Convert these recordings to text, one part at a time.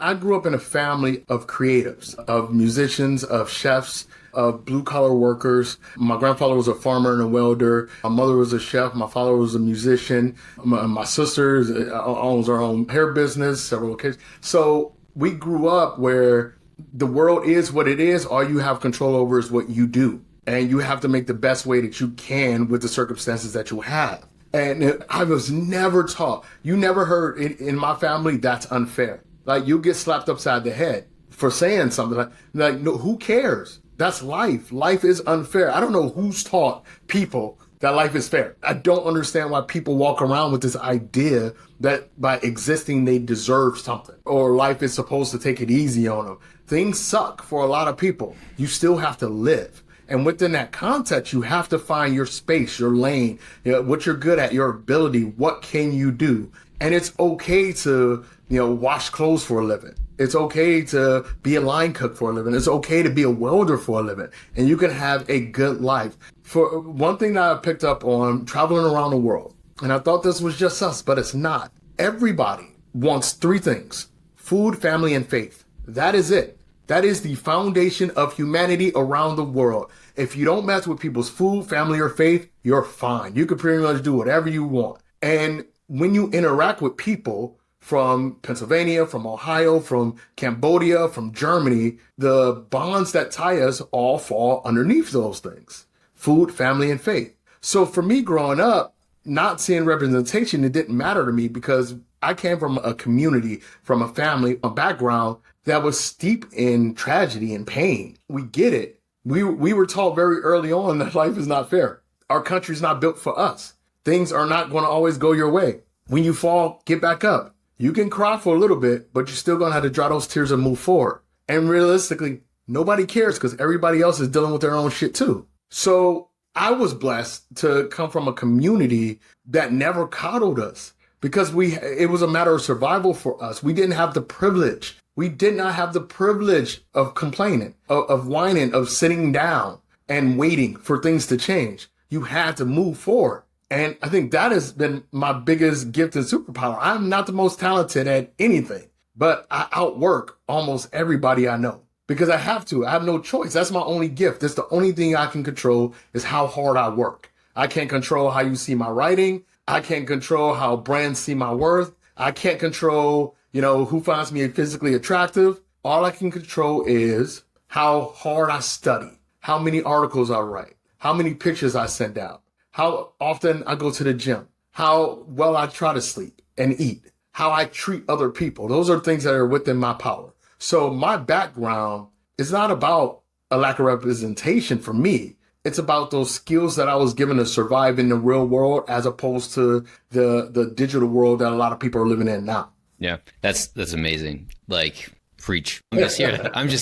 I grew up in a family of creatives, of musicians, of chefs, of blue collar workers. My grandfather was a farmer and a welder. My mother was a chef. My father was a musician. My sister owns her own hair business, several kids. So we grew up where the world is what it is. All you have control over is what you do. And you have to make the best way that you can with the circumstances that you have. And I was never taught. You never heard in my family, that's unfair. Like, you get slapped upside the head for saying something like, no, who cares? That's life. Life is unfair. I don't know who's taught people that life is fair. I don't understand why people walk around with this idea that by existing, they deserve something, or life is supposed to take it easy on them. Things suck for a lot of people. You still have to live. And within that context, you have to find your space, your lane, what you're good at, your ability, what can you do? And it's okay to, wash clothes for a living. It's okay to be a line cook for a living. It's okay to be a welder for a living. And you can have a good life. For one thing that I picked up on traveling around the world, and I thought this was just us, but it's not. Everybody wants three things: food, family, and faith. That is it. That is the foundation of humanity around the world. If you don't mess with people's food, family, or faith, you're fine. You can pretty much do whatever you want. And when you interact with people from Pennsylvania, from Ohio, from Cambodia, from Germany, the bonds that tie us all fall underneath those things: food, family, and faith. So for me growing up, not seeing representation, it didn't matter to me because I came from a community, from a family, a background that was steep in tragedy and pain. We get it. We were taught very early on that life is not fair. Our country's not built for us. Things are not going to always go your way. When you fall, get back up. You can cry for a little bit, but you're still going to have to dry those tears and move forward. And realistically, nobody cares because everybody else is dealing with their own shit too. So I was blessed to come from a community that never coddled us because it was a matter of survival for us. We didn't have the privilege. We did not have the privilege of complaining, of whining, of sitting down and waiting for things to change. You had to move forward. And I think that has been my biggest gift and superpower. I'm not the most talented at anything, but I outwork almost everybody I know because I have to. I have no choice. That's my only gift. That's the only thing I can control is how hard I work. I can't control how you see my writing. I can't control how brands see my worth. I can't control, who finds me physically attractive. All I can control is how hard I study, how many articles I write, how many pictures I send out, how often I go to the gym, how well I try to sleep and eat, how I treat other people. Those are things that are within my power. So my background is not about a lack of representation for me. It's about those skills that I was given to survive in the real world as opposed to the digital world that a lot of people are living in now. Yeah, that's amazing. Like, preach. I'm just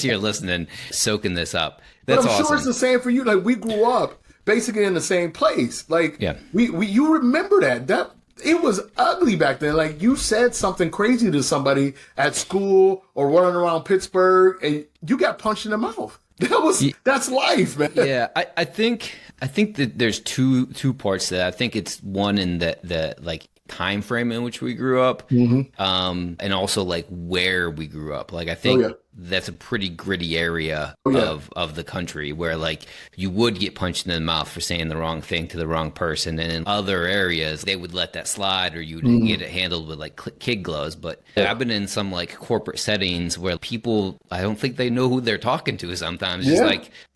here listening, soaking this up. That's but I'm awesome. sure it's the same for you. Like, we grew up basically in the same place. Like, yeah. You remember that it was ugly back then. Like, you said something crazy to somebody at school or running around Pittsburgh and you got punched in the mouth. That's life, man. Yeah, I think that there's two parts to that. I think it's one in the like time frame in which we grew up, and also like where we grew up. Like, I think that's a pretty gritty area of the country where like you would get punched in the mouth for saying the wrong thing to the wrong person, and in other areas they would let that slide or you'd get it handled with like kid gloves. But I've been in some like corporate settings where people, I don't think they know who they're talking to sometimes. Just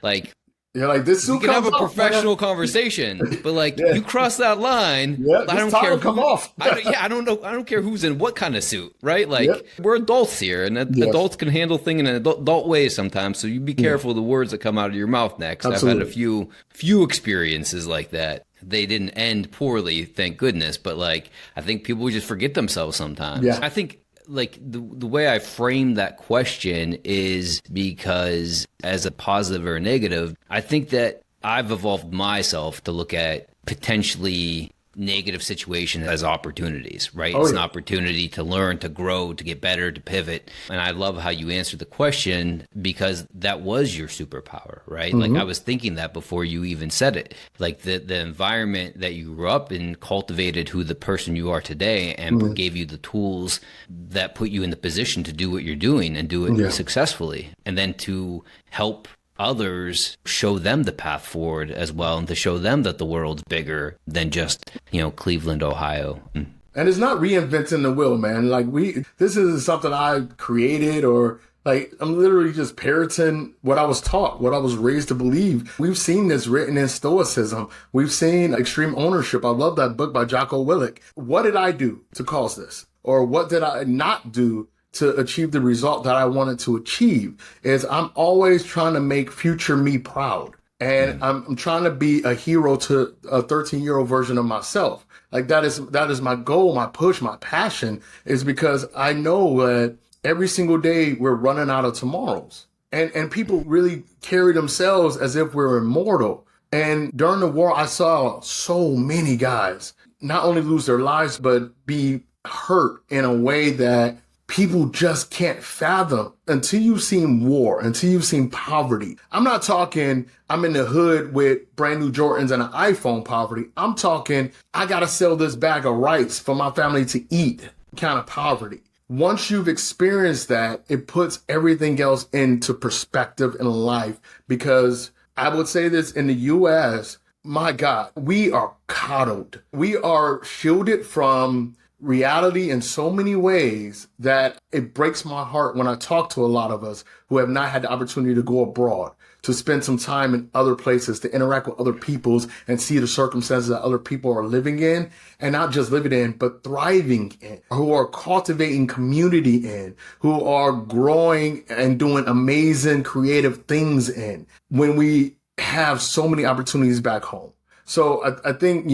like yeah, like this. You can have a professional conversation, but like you cross that line, I don't care. Come off. I don't know. I don't care who's in what kind of suit, right? Like we're adults here, and adults can handle things in an adult way sometimes. So you be careful of the words that come out of your mouth next. Absolutely. I've had a few experiences like that. They didn't end poorly, thank goodness. But like I think people just forget themselves sometimes. Yeah. I think. Like the way I frame that question is because as a positive or a negative, I think that I've evolved myself to look at potentially negative situations as opportunities, right? Oh, It's yeah. an opportunity to learn, to grow, to get better, to pivot. And I love how you answered the question, because that was your superpower, right? Like I was thinking that before you even said it. Like the environment that you grew up in cultivated who the person you are today, and gave you the tools that put you in the position to do what you're doing and do it Yeah. successfully. And then to help others, show them the path forward as well, and to show them that the world's bigger than just, Cleveland, Ohio. And it's not reinventing the wheel, man. Like this isn't something I created, or like I'm literally just parroting what I was taught, what I was raised to believe. We've seen this written in Stoicism. We've seen extreme ownership. I love that book by Jocko Willink. What did I do to cause this? Or what did I not do to achieve the result that I wanted to achieve? Is I'm always trying to make future me proud. And I'm trying to be a hero to a 13-year-old version of myself. Like that is my goal, my push, my passion, is because I know that every single day we're running out of tomorrows. And people really carry themselves as if we're immortal. And during the war, I saw so many guys not only lose their lives, but be hurt in a way that people just can't fathom until you've seen war, until you've seen poverty. I'm not talking I'm in the hood with brand new Jordans and an iPhone poverty. I'm talking I got to sell this bag of rice for my family to eat kind of poverty. Once you've experienced that, it puts everything else into perspective in life, because I would say this, in the U.S., my God, we are coddled. We are shielded from reality in so many ways that it breaks my heart when I talk to a lot of us who have not had the opportunity to go abroad, to spend some time in other places, to interact with other peoples and see the circumstances that other people are living in, and not just living in, but thriving in, who are cultivating community in, who are growing and doing amazing creative things in, when we have so many opportunities back home. So I think,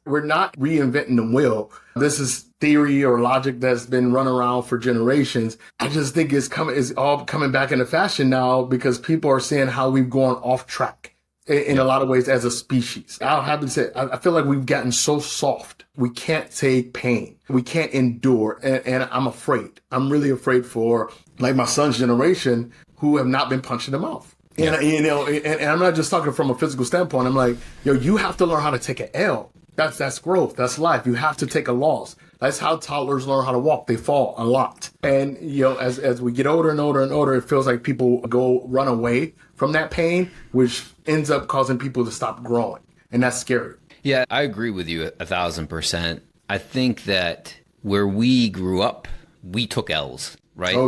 we're not reinventing the wheel. This is theory or logic that's been run around for generations. I just think it's all coming back into fashion now, because people are seeing how we've gone off track in a lot of ways as a species. I'll happen to say, I feel like we've gotten so soft. We can't take pain. We can't endure. And I'm afraid. I'm really afraid for like my son's generation, who have not been punched in the mouth. And, and I'm not just talking from a physical standpoint. I'm like, you have to learn how to take an L. That's growth. That's life. You have to take a loss. That's how toddlers learn how to walk. They fall a lot. And, as we get older and older and older, it feels like people run away from that pain, which ends up causing people to stop growing. And that's scary. Yeah, I agree with you 1,000%. I think that where we grew up, we took L's. Right? Oh,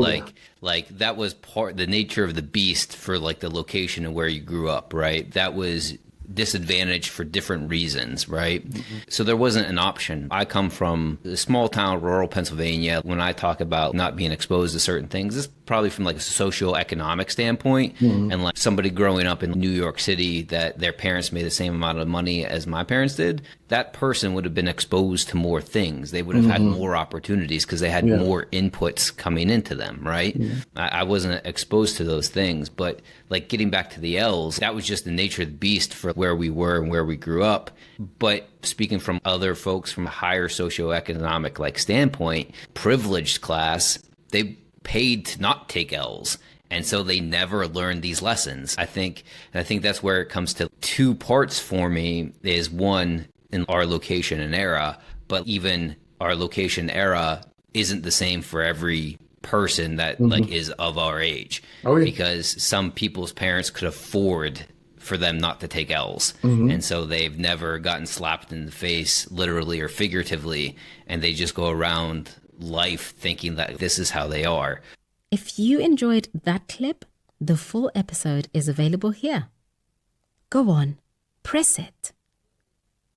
like that was the nature of the beast for like the location and where you grew up, right? That was disadvantaged for different reasons, right? So there wasn't an option. I come from a small town, rural Pennsylvania. When I talk about not being exposed to certain things, it's probably from like a socioeconomic standpoint. And like somebody growing up in New York City that their parents made the same amount of money as my parents did, that person would have been exposed to more things. They would have had more opportunities because they had more inputs coming into them, right? I wasn't exposed to those things, but like getting back to the L's, that was just the nature of the beast for where we were and where we grew up. But speaking from other folks from a higher socioeconomic like standpoint, privileged class, they paid to not take L's. And so they never learned these lessons. I think that's where it comes to two parts for me. Is one, in our location and era, but even our location era isn't the same for every person that like is of our age. Because some people's parents could afford for them not to take L's. And so they've never gotten slapped in the face, literally or figuratively, and they just go around life thinking that this is how they are. If you enjoyed that clip, the full episode is available here. Go on, press it.